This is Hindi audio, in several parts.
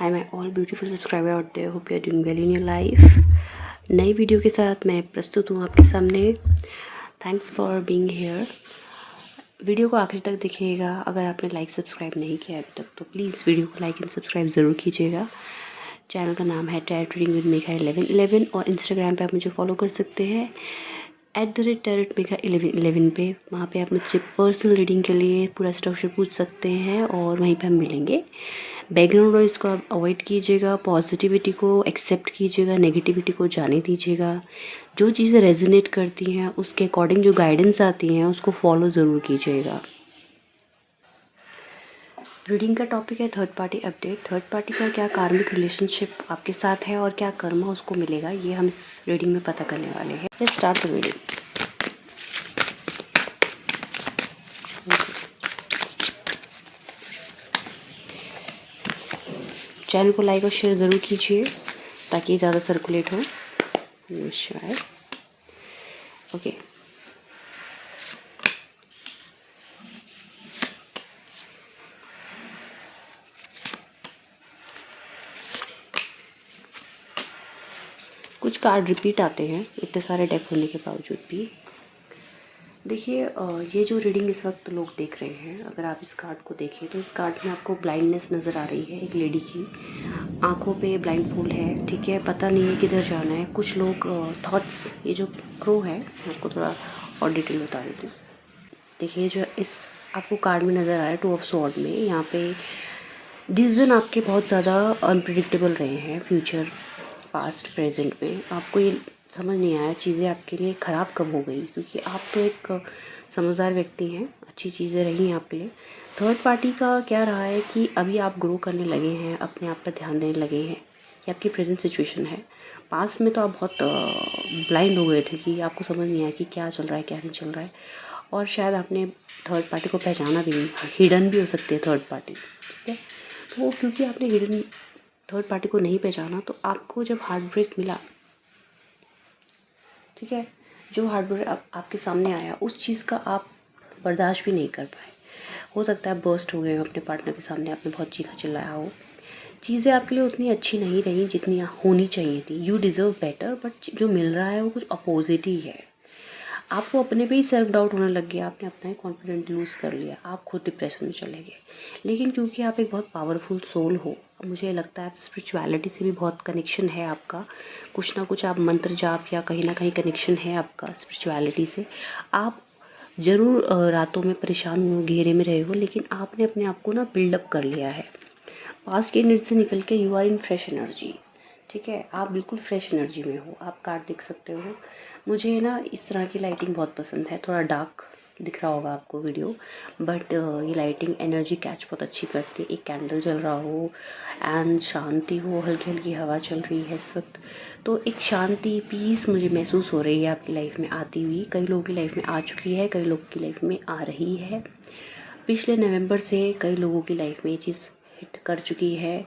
Hi my all beautiful subscriber out there, hope you are doing well in your life. नई वीडियो के साथ मैं प्रस्तुत हूँ आपके सामने। Thanks for being here. Video को आखिर तक देखिएगा। अगर आपने लाइक सब्सक्राइब नहीं किया अभी तक तो प्लीज़ वीडियो को लाइक एंड सब्सक्राइब ज़रूर कीजिएगा। चैनल का नाम है टैरोट रीडिंग विद मेघा 1111 और इंस्टाग्राम पे आप मुझे फॉलो कर सकते हैं @tarotmegha1111 पे। वहाँ पे आप मुझसे पर्सनल रीडिंग के लिए पूरा स्ट्रक्चर पूछ सकते हैं और वहीं पे हम मिलेंगे। बैकग्राउंड नॉइज़ को आप अवॉइड कीजिएगा, पॉजिटिविटी को एक्सेप्ट कीजिएगा, नेगेटिविटी को जाने दीजिएगा। जो चीज़ें रेजोनेट करती हैं उसके अकॉर्डिंग जो गाइडेंस आती हैं उसको फॉलो ज़रूर कीजिएगा। रीडिंग का टॉपिक है third party update. Third party का क्या कार्मिक रिलेशनशिप आपके साथ है और क्या कर्मा उसको मिलेगा, ये हम इस रीडिंग में पता करने वाले हैं। Let's start the reading. Channel को लाइक और शेयर ज़रूर कीजिए ताकि ज़्यादा सर्कुलेट हो। शायद ओके। कुछ कार्ड रिपीट आते हैं इतने सारे डेक होने के बावजूद भी। देखिए, ये जो रीडिंग इस वक्त लोग देख रहे हैं, अगर आप इस कार्ड को देखें तो इस कार्ड में आपको ब्लाइंडनेस नज़र आ रही है। एक लेडी की आंखों पे ब्लाइंड फूल है, ठीक है, पता नहीं है किधर जाना है। कुछ लोग थॉट्स, ये जो क्रो है मैं आपको थोड़ा और डिटेल बता देती हूँ। देखिए, जो इस आपको कार्ड में नज़र आ रहा है 2 ऑफ स्वॉर्ड में, यहाँ पे डिसीजन आपके बहुत ज़्यादा अनप्रिडिक्टेबल रहे हैं। फ्यूचर, पास्ट, प्रेजेंट में आपको ये समझ नहीं आया चीज़ें आपके लिए ख़राब कब हो गई, क्योंकि आप तो एक समझदार व्यक्ति हैं, अच्छी चीज़ें रही हैं आपके लिए। थर्ड पार्टी का क्या रहा है कि अभी आप ग्रो करने लगे हैं, अपने आप पर ध्यान देने लगे हैं। ये आपकी प्रेजेंट सिचुएशन है। पास्ट में तो आप बहुत ब्लाइंड हो गए थे कि आपको समझ नहीं आया कि क्या चल रहा है क्या नहीं चल रहा है, और शायद आपने थर्ड पार्टी को पहचाना भी नहीं। हिडन भी हो सकती है थर्ड पार्टी, ठीक है। तो क्योंकि आपने हिडन थर्ड पार्टी को नहीं पहचाना तो आपको जब हार्ट ब्रेक मिला, ठीक है, जो हार्ट ब्रेक आपके सामने आया उस चीज़ का आप बर्दाश्त भी नहीं कर पाए। हो सकता है बर्स्ट हो गए हो अपने पार्टनर के सामने, आपने बहुत चीखा चिल्लाया हो। चीज़ें आपके लिए उतनी अच्छी नहीं रही जितनी होनी चाहिए थी। यू डिज़र्व बेटर, बट जो मिल रहा है वो कुछ अपोजिट ही है। आपको अपने पे ही सेल्फ डाउट होने लग गया, आपने अपना ही कॉन्फिडेंट लूज़ कर लिया, आप खुद डिप्रेशन में चले गए। लेकिन क्योंकि आप एक बहुत पावरफुल सोल हो, मुझे लगता है आप स्पिरिचुअलिटी से भी बहुत कनेक्शन है आपका। कुछ ना कुछ आप मंत्र जाप या कहीं ना कहीं कनेक्शन है आपका स्पिरिचुअलिटी से। आप ज़रूर रातों में परेशान हो, घेरे में रहे हो, लेकिन आपने अपने आप को ना बिल्डअप कर लिया है। पास्ट की एनर्जी से निकल के you are in fresh energy, ठीक है, आप बिल्कुल फ्रेश एनर्जी में हो। आप कार्ड देख सकते हो। मुझे ना इस तरह की लाइटिंग बहुत पसंद है। थोड़ा डार्क दिख रहा होगा आपको वीडियो, बट ये लाइटिंग एनर्जी कैच बहुत अच्छी करती है। एक कैंडल जल रहा हो एंड शांति हो, हल्की हल्की हवा चल रही है इस वक्त, तो एक शांति, पीस मुझे महसूस हो रही है आपकी लाइफ में आती हुई। कई लोगों की लाइफ में आ चुकी है, कई लोगों की लाइफ में आ रही है। पिछले नवंबर से कई लोगों की लाइफ में ये चीज़ हिट कर चुकी है।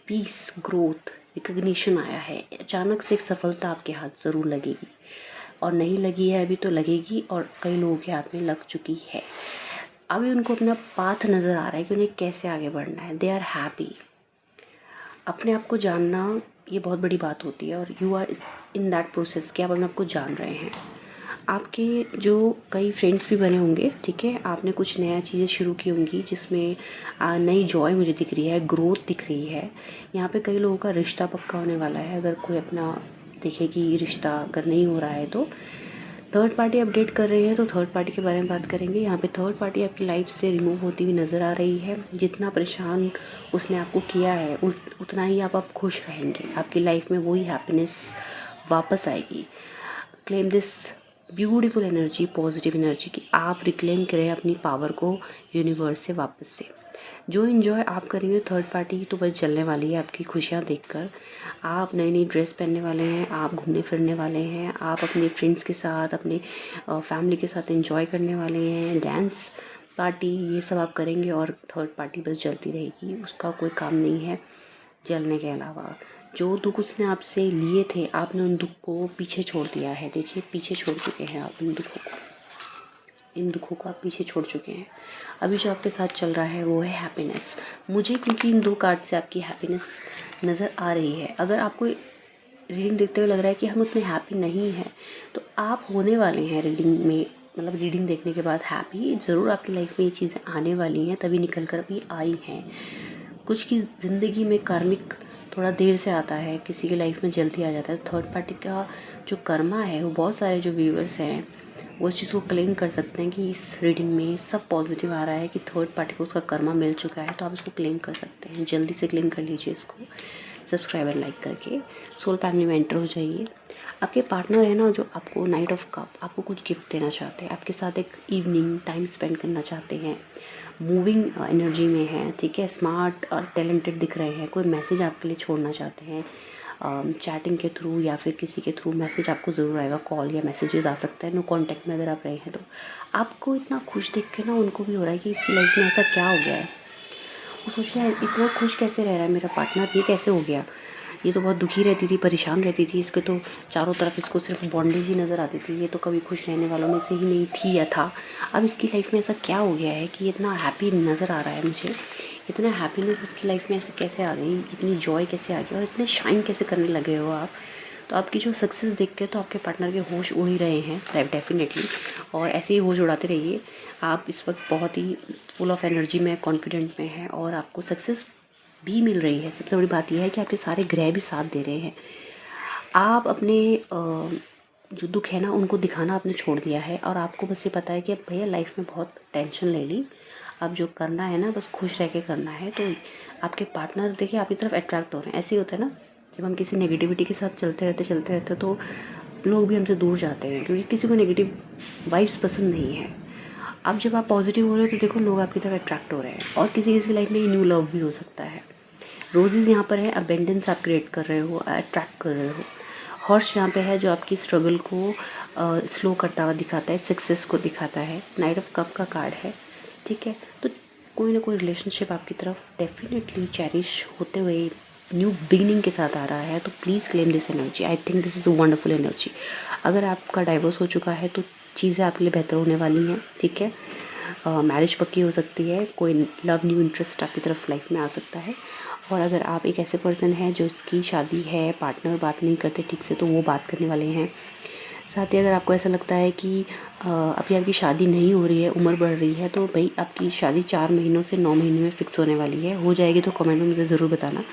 पीस, ग्रोथ, रिकग्निशन आया है। अचानक से एक सफलता आपके हाथ ज़रूर लगेगी, और नहीं लगी है अभी तो लगेगी, और कई लोगों के हाथ में लग चुकी है। अभी उनको अपना पाथ नज़र आ रहा है कि उन्हें कैसे आगे बढ़ना है। They are happy. अपने आप को जानना ये बहुत बड़ी बात होती है, और you are in that process कि आप अपने आप को जान रहे हैं। आपके जो कई फ्रेंड्स भी बने होंगे, ठीक है, आपने कुछ नया चीज़ें शुरू की होंगी जिसमें नई जॉय मुझे दिख रही है, ग्रोथ दिख रही है। यहाँ पे कई लोगों का रिश्ता पक्का होने वाला है। अगर कोई अपना देखे कि रिश्ता अगर नहीं हो रहा है तो थर्ड पार्टी अपडेट कर रही है, तो थर्ड पार्टी के बारे में बात करेंगे। यहाँ पे थर्ड पार्टी आपकी लाइफ से रिमूव होती हुई नज़र आ रही है। जितना परेशान उसने आपको किया है उतना ही आप खुश रहेंगे। आपकी लाइफ में वही हैप्पीनेस वापस आएगी। Claim this beautiful energy, positive energy की आप रिक्लेम करें अपनी पावर को यूनिवर्स से वापस से। जो इन्जॉय आप करेंगे थर्ड पार्टी तो बस जलने वाली है आपकी खुशियाँ देखकर। आप नई नई ड्रेस पहनने वाले हैं, आप घूमने फिरने वाले हैं, आप अपने फ्रेंड्स के साथ, अपने फैमिली के साथ एंजॉय करने वाले हैं। डांस पार्टी ये सब आप करेंगे, और थर्ड पार्टी बस जलती रहेगी, उसका कोई काम नहीं है जलने के अलावा। जो दुख उसने आपसे लिए थे, आपने उन दुख को पीछे छोड़ दिया है। देखिए, पीछे छोड़ चुके हैं आप उन दुखों को। इन दुखों को आप पीछे छोड़ चुके हैं। अभी जो आपके साथ चल रहा है वो है हैप्पीनेस। मुझे क्योंकि इन 2 कार्ड से आपकी हैप्पीनेस नज़र आ रही है। अगर आपको रीडिंग देखते हुए लग रहा है कि हम उतने हैप्पी नहीं हैं, तो आप होने वाले हैं रीडिंग में, मतलब रीडिंग देखने के बाद हैप्पी ज़रूर आपकी लाइफ में ये चीज़ें आने वाली हैं, तभी निकल कर अभी आई हैं। कुछ की ज़िंदगी में कार्मिक थोड़ा देर से आता है, किसी की लाइफ में जल्दी आ जाता है। थर्ड पार्टी का जो कर्मा है वो बहुत सारे जो व्यूअर्स हैं वो इस चीज़ को क्लेम कर सकते हैं कि इस रीडिंग में सब पॉजिटिव आ रहा है कि थर्ड पार्टी को उसका कर्मा मिल चुका है, तो आप इसको क्लेम कर सकते हैं। जल्दी से क्लेम कर लीजिए इसको, सब्सक्राइब एंड लाइक करके सोल फैमिली में एंटर हो जाइए। आपके पार्टनर है ना जो आपको नाइट ऑफ कप आपको कुछ गिफ्ट देना चाहते हैं, आपके साथ एक इवनिंग टाइम स्पेंड करना चाहते हैं, मूविंग एनर्जी में है, ठीक है, स्मार्ट और टैलेंटेड दिख रहे हैं, कोई मैसेज आपके लिए छोड़ना चाहते हैं, चैटिंग के थ्रू या फिर किसी के थ्रू मैसेज आपको ज़रूर आएगा, कॉल या मैसेजेस आ सकता है। नो कांटेक्ट में अगर आप रहे हैं तो आपको इतना खुश देख के ना उनको भी हो रहा है कि इसकी लाइफ में ऐसा क्या हो गया है। वो सोच रहे हैं इतना खुश कैसे रह रहा है मेरा पार्टनर, ये कैसे हो गया। ये तो बहुत दुखी रहती थी, परेशान रहती थी, इसके तो चारों तरफ इसको सिर्फ बॉन्डेज ही नज़र आती थी, ये तो कभी खुश रहने वालों में से ही नहीं थी या था। अब इसकी लाइफ में ऐसा क्या हो गया है कि इतना हैप्पी नज़र आ रहा है मुझे, इतना हैप्पीनेस इसकी लाइफ में ऐसे कैसे आ गई, इतनी जॉय कैसे आ गई और इतने शाइन कैसे करने लगे हो आप। तो आपकी जो सक्सेस देख के तो आपके पार्टनर के होश उड़ ही रहे हैं सेल्फ डेफिनेटली, और ऐसे ही होश उड़ाते रहिए। आप इस वक्त बहुत ही फुल ऑफ एनर्जी में, कॉन्फिडेंट में हैं और आपको सक्सेस भी मिल रही है। सबसे बड़ी बात यह है कि आपके सारे ग्रह भी साथ दे रहे हैं। आप अपने जो दुख है ना उनको दिखाना आपने छोड़ दिया है और आपको बस ये पता है कि अब भैया लाइफ में बहुत टेंशन ले ली, अब जो करना है ना बस खुश रह के करना है। तो आपके पार्टनर देखिए आपकी तरफ अट्रैक्ट हो रहे हैं। ऐसे ही होता है ना, जब हम किसी नेगेटिविटी के साथ चलते रहते तो लोग भी हमसे दूर जाते हैं, क्योंकि किसी को नेगेटिव वाइब्स पसंद नहीं है। अब जब आप पॉजिटिव हो रहे हो तो देखो लोग आपकी तरफ अट्रैक्ट हो रहे हैं, और किसी किसी लाइफ में न्यू लव भी हो सकता है। रोजेज़ यहाँ पर है, अबेंडेंस आप क्रिएट कर रहे हो, अट्रैक्ट कर रहे हो। हॉर्स यहाँ पे है जो आपकी स्ट्रगल को स्लो करता हुआ दिखाता है, सक्सेस को दिखाता है। नाइट ऑफ कप का कार्ड है, ठीक है। तो कोई ना कोई रिलेशनशिप आपकी तरफ डेफिनेटली चेरिश होते हुए न्यू बिगिनिंग के साथ आ रहा है। तो please claim this energy, I think this is a wonderful energy. अगर आपका डाइवोर्स हो चुका है तो चीज़ें आपके लिए बेहतर होने वाली हैं, ठीक है। मैरिज पक्की हो सकती है, कोई लव न्यू इंटरेस्ट आपकी तरफ लाइफ में आ सकता है। और अगर आप एक ऐसे पर्सन हैं जो इसकी शादी है, पार्टनर बात नहीं करते ठीक से, तो वो बात करने वाले हैं। साथ ही अगर आपको ऐसा लगता है कि अभी आपकी शादी नहीं हो रही है, उम्र बढ़ रही है, तो भाई आपकी शादी 4 महीनों से 9 महीने में फ़िक्स होने वाली है। हो जाएगी तो कमेंट में मुझे ज़रूर बताना।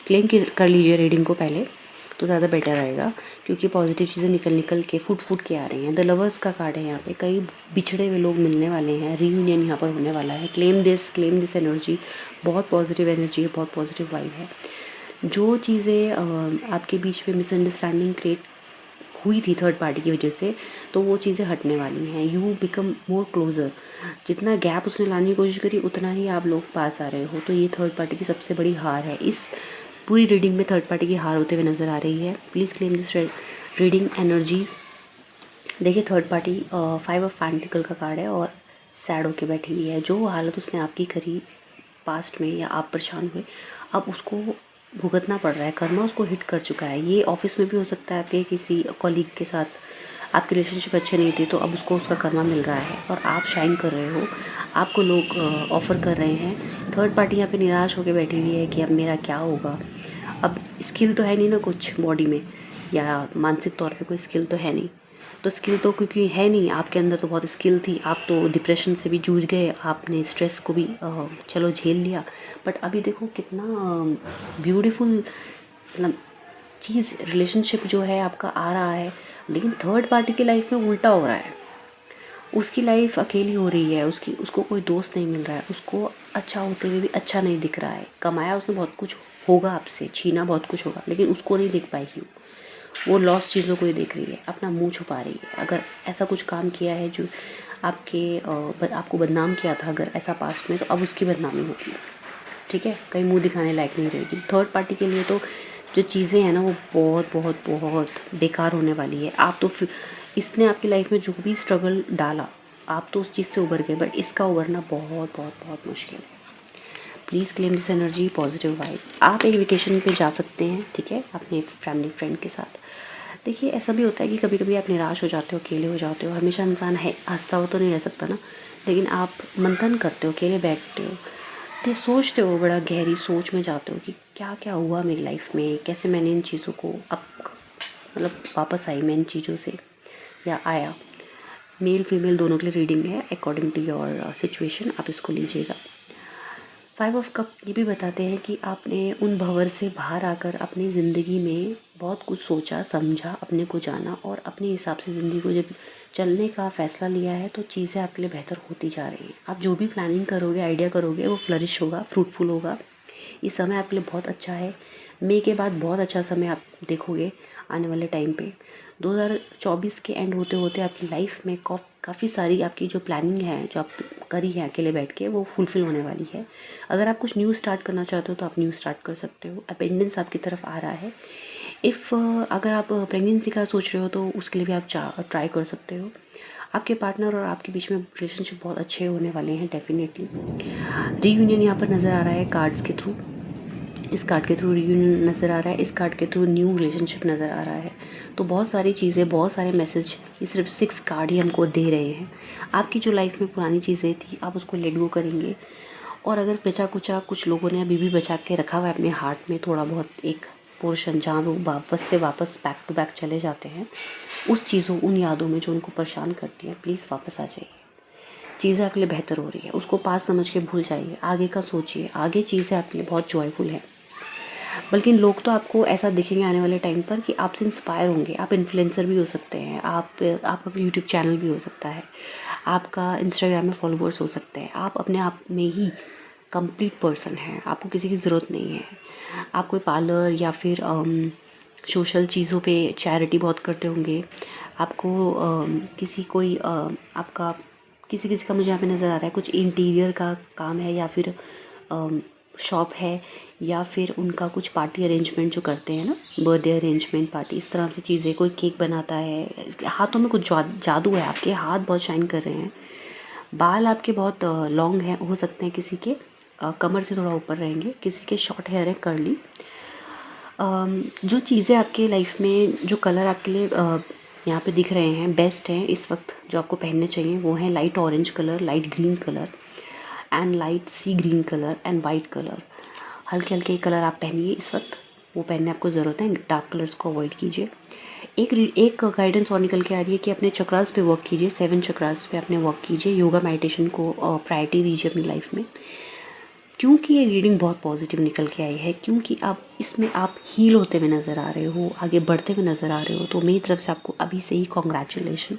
क्लेम कर लीजिए रीडिंग को पहले, तो ज़्यादा बेटर रहेगा, क्योंकि पॉजिटिव चीज़ें निकल के फूट के आ रही हैं। द लवर्स का कार्ड है यहाँ पे, कई बिछड़े हुए लोग मिलने वाले हैं, रीयूनियन यहाँ पर होने वाला है। क्लेम दिस एनर्जी, बहुत पॉजिटिव एनर्जी है, बहुत पॉजिटिव वाइब है। जो चीज़ें आपके बीच में मिसअंडरस्टैंडिंग क्रिएट हुई थी थर्ड पार्टी की वजह से, तो वो चीज़ें हटने वाली हैं। You become more closer. जितना गैप उसने लाने की कोशिश करी उतना ही आप लोग पास आ रहे हो। तो ये थर्ड पार्टी की सबसे बड़ी हार है। इस पूरी रीडिंग में थर्ड पार्टी की हार होते हुए नज़र आ रही है। Please claim this reading energies. देखिए थर्ड पार्टी 5 ऑफ पेंटिकल का कार्ड है और सैड होके बैठी हुई है। जो हालत उसने आपकी करी पास्ट में, या आप परेशान हुए, अब उसको भुगतना पड़ रहा है। कर्मा उसको हिट कर चुका है। ये ऑफिस में भी हो सकता है, आपके किसी कॉलीग के साथ आपकी रिलेशनशिप अच्छे नहीं थी, तो अब उसको उसका कर्मा मिल रहा है और आप शाइन कर रहे हो। आपको लोग ऑफ़र कर रहे हैं। थर्ड पार्टी यहाँ पे निराश होकर बैठी हुई है कि अब मेरा क्या होगा। अब स्किल तो है नहीं ना कुछ बॉडी में, या मानसिक तौर पे कोई स्किल तो है नहीं। तो स्किल तो क्योंकि है नहीं आपके अंदर, तो बहुत स्किल थी, आप तो डिप्रेशन से भी जूझ गए, आपने स्ट्रेस को भी चलो झेल लिया। बट अभी देखो कितना ब्यूटीफुल मतलब चीज़ रिलेशनशिप जो है आपका आ रहा है। लेकिन थर्ड पार्टी की लाइफ में उल्टा हो रहा है। उसकी लाइफ अकेली हो रही है, उसको कोई दोस्त नहीं मिल रहा है, उसको अच्छा होते हुए भी अच्छा नहीं दिख रहा है। कमाया उसने बहुत कुछ होगा आपसे, छीना बहुत कुछ होगा, लेकिन उसको नहीं दिख पाएगी। वो लॉस्ट चीज़ों को ही देख रही है, अपना मुंह छुपा रही है। अगर ऐसा कुछ काम किया है जो आपको बदनाम किया था, अगर ऐसा पास्ट में, तो अब उसकी बदनामी होगी, ठीक है। कहीं मुंह दिखाने लायक नहीं रहेगी। थर्ड पार्टी के लिए तो जो चीज़ें हैं ना वो बहुत बहुत बहुत बेकार होने वाली है। आप तो इसने आपकी लाइफ में जो भी स्ट्रगल डाला, आप तो उस चीज़ से उबर गए, बट इसका उबरना बहुत बहुत बहुत मुश्किल है। Please claim this energy, positive vibe. आप एक वेकेशन पे जा सकते हैं, ठीक है, अपने फैमिली फ्रेंड के साथ। देखिए ऐसा भी होता है कि कभी कभी आप निराश हो जाते हो, अकेले हो जाते हो। हमेशा इंसान है हँसता हुआ तो नहीं रह सकता ना, लेकिन आप मंथन करते हो, अकेले बैठते हो, तो सोचते हो, बड़ा गहरी सोच में जाते हो कि क्या क्या हुआ मेरी लाइफ में, कैसे मैंने इन चीज़ों को अब मतलब वापस आई मैं इन चीज़ों से या आया। मेल फीमेल दोनों के लिए रीडिंग है, अकॉर्डिंग टू योर सिचुएशन आप इसको लीजिएगा। 5 ऑफ कप ये भी बताते हैं कि आपने उन भंवर से बाहर आकर अपनी ज़िंदगी में बहुत कुछ सोचा समझा, अपने को जाना और अपने हिसाब से ज़िंदगी को जब चलने का फ़ैसला लिया है तो चीज़ें आपके लिए बेहतर होती जा रही हैं। आप जो भी प्लानिंग करोगे, आइडिया करोगे, वो फ्लरिश होगा, फ्रूटफुल होगा। ये समय आपके लिए बहुत अच्छा है। मई के बाद बहुत अच्छा समय आप देखोगे आने वाले टाइम पे। 2024 के एंड होते होते आपकी लाइफ में काफ़ी सारी आपकी जो प्लानिंग है, जो आप करी है अकेले बैठ के, वो फुलफ़िल होने वाली है। अगर आप कुछ न्यू स्टार्ट करना चाहते हो तो आप न्यू स्टार्ट कर सकते हो। अपेंडेंस आपकी तरफ आ रहा है। अगर आप प्रेगनेंसी का सोच रहे हो तो उसके लिए भी आप ट्राई कर सकते हो। आपके पार्टनर और आपके बीच में रिलेशनशिप बहुत अच्छे होने वाले हैं डेफिनेटली। रीयूनियन यहाँ पर नज़र आ रहा है कार्ड्स के थ्रू। इस कार्ड के थ्रू रीयूनियन नज़र आ रहा है, इस कार्ड के थ्रू न्यू रिलेशनशिप नज़र आ रहा है। तो बहुत सारी चीज़ें, बहुत सारे मैसेज ये सिर्फ 6 कार्ड ही हमको दे रहे हैं। आपकी जो लाइफ में पुरानी चीज़ें थी आप उसको लेट गो करेंगे, और अगर बचा कुचा कुछ लोगों ने अभी भी बचा के रखा हुआ है अपने हार्ट में थोड़ा बहुत एक पोर्शन, जहाँ वो वापस बैक टू बैक चले जाते हैं, उस चीज़ों, उन यादों में जो उनको परेशान करती हैं, प्लीज़ वापस आ जाइए। चीज़ें आपके लिए बेहतर हो रही है, उसको पास समझ के भूल जाइए, आगे का सोचिए। आगे चीज़ें आपके लिए बहुत जॉयफुल है। बल्कि लोग तो आपको ऐसा दिखेंगे आने वाले टाइम पर कि आपसे इंस्पायर होंगे। आप इन्फ्लुएंसर भी हो सकते हैं, आपका यूट्यूब चैनल भी हो सकता है, आपका इंस्टाग्राम में फॉलोअर्स हो सकते हैं। आप अपने आप में ही कंप्लीट पर्सन हैं, आपको किसी की ज़रूरत नहीं है। आप कोई पार्लर या फिर सोशल चीज़ों पे चैरिटी बहुत करते होंगे। आपको आपका किसी का मुझे यहाँ पे नज़र आ रहा है कुछ इंटीरियर का काम है, या फिर शॉप है, या फिर उनका कुछ पार्टी अरेंजमेंट जो करते हैं ना, बर्थडे अरेंजमेंट पार्टी, इस तरह से चीज़ें। कोई केक बनाता है, इसके हाथों में कुछ जादू है, आपके हाथ बहुत शाइन कर रहे हैं। बाल आपके बहुत लॉन्ग हैं, हो सकते हैं किसी के कमर से थोड़ा ऊपर रहेंगे, किसी के शॉर्ट हेयर है, कर्ली। जो चीज़ें आपके लाइफ में, जो कलर आपके लिए यहाँ पे दिख रहे हैं, बेस्ट हैं इस वक्त जो आपको पहनने चाहिए, वो है light orange colour, light green colour and light sea green colour and white colour. हल्के हल्के कलर आप पहनिए इस वक्त, वो पहनने आपको ज़रूरत है। डार्क कलर्स को अवॉइड कीजिए। एक गाइडेंस और निकल के आ रही है कि अपने चक्रास पे वर्क कीजिए, 7 चक्रास पे अपने वर्क कीजिए। योगा मेडिटेशन को प्रायोरिटी दीजिए अपनी लाइफ में, क्योंकि ये रीडिंग बहुत पॉजिटिव निकल के आई है। क्योंकि आप हील होते हुए नज़र आ रहे हो, आगे बढ़ते हुए नज़र आ रहे हो। तो मेरी तरफ से आपको अभी से ही कॉन्ग्रेचुलेशन।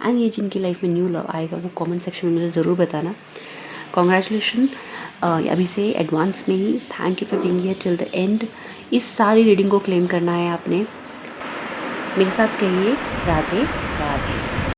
एंड ये जिनकी लाइफ में न्यू लव आएगा वो कमेंट सेक्शन में मुझे ज़रूर बताना। कॉन्ग्रेचुलेशन अभी से एडवांस में ही। Thank you for being here till the end. इस सारी रीडिंग को क्लेम करना है आपने। मेरे साथ कहिए राधे राधे।